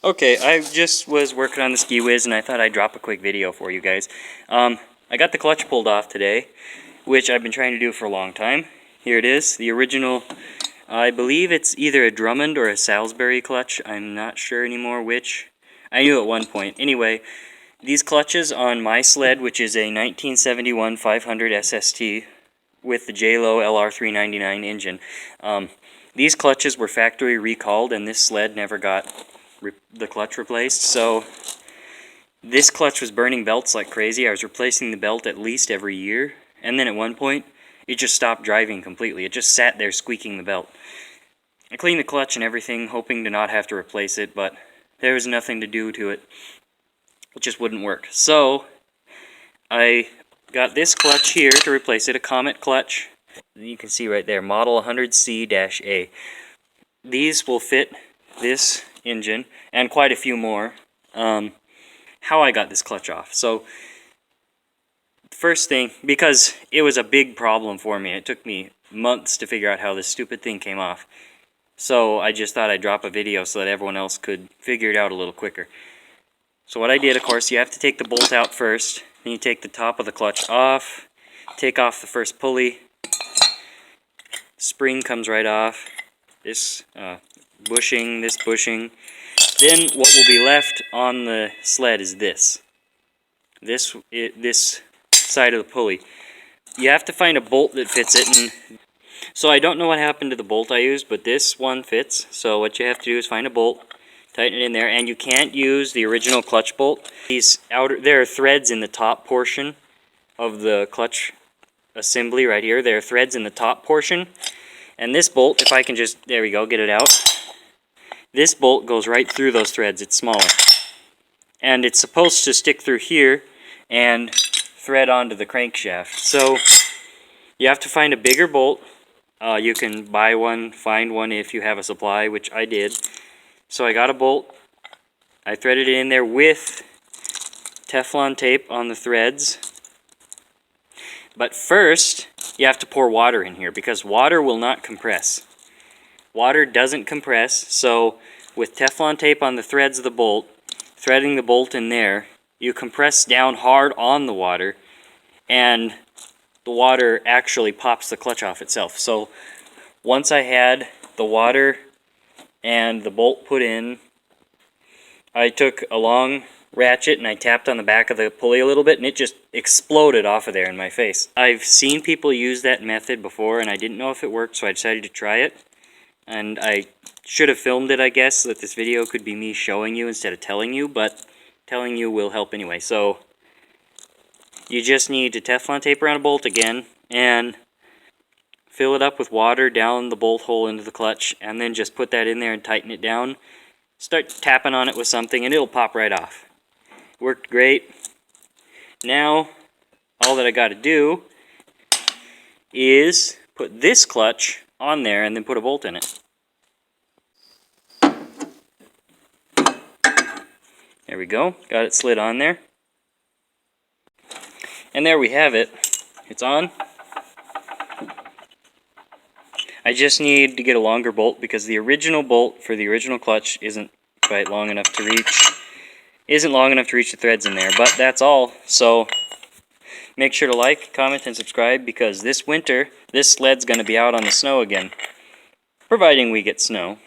Okay, I just was working on the Ski Whiz and I thought I'd drop a quick video for you guys. I got the clutch pulled off today, which I've been trying to do for a long time. Here it is, the original, I believe it's either a Drummond or a Salisbury clutch. I'm not sure anymore which. I knew at one point. Anyway, these clutches on my sled, which is a 1971 500 SST with the JLO LR399 engine, these clutches were factory recalled and this sled never got the clutch replaced, so this clutch was burning belts like crazy. I was replacing the belt at least every year, and then at one point it just stopped driving completely. It just sat there squeaking the belt. I cleaned the clutch and everything, hoping to not have to replace it, but there was nothing to do to it. It just wouldn't work. So I got this clutch here to replace it, a Comet clutch. You can see right there, model 100C-A. These will fit this engine and quite a few more. How I got this clutch off. So first thing, because it was a big problem for me, it took me months to figure out how this stupid thing came off. So I just thought I'd drop a video so that everyone else could figure it out a little quicker. So what I did, of course, you have to take the bolt out first, then you take the top of the clutch off, take off the first pulley, spring comes right off, this bushing, this bushing. Then what will be left on the sled is this side of the pulley. You have to find a bolt that fits it, and so I don't know what happened to the bolt I used, but this one fits. So what you have to do is find a bolt, tighten it in there, and you can't use the original clutch bolt. There are threads in the top portion of the clutch assembly right here. There are threads in the top portion, and this bolt, if I can just, there we go, get it out. This bolt goes right through those threads. It's smaller. And it's supposed to stick through here and thread onto the crankshaft. So you have to find a bigger bolt. You can buy one, find one if you have a supply, which I did. So I got a bolt. I threaded it in there with Teflon tape on the threads. But first, you have to pour water in here because water will not compress. Water doesn't compress, so with Teflon tape on the threads of the bolt, threading the bolt in there, you compress down hard on the water, and the water actually pops the clutch off itself. So once I had the water and the bolt put in, I took a long ratchet and I tapped on the back of the pulley a little bit, and it just exploded off of there in my face. I've seen people use that method before, and I didn't know if it worked, so I decided to try it. And I should have filmed it, I guess, so that this video could be me showing you instead of telling you, but telling you will help anyway. So you just need to Teflon tape around a bolt again and fill it up with water down the bolt hole into the clutch, and then just put that in there and tighten it down. Start tapping on it with something and it'll pop right off. Worked great. Now all that I got to do is put this clutch on there and then put a bolt in it. There we go, got it slid on there. And there we have it. It's on. I just need to get a longer bolt because the original bolt for the original clutch isn't quite long enough to reach. Isn't long enough to reach the threads in there, but that's all. So make sure to like, comment, and subscribe because this winter, this sled's going to be out on the snow again. Providing we get snow.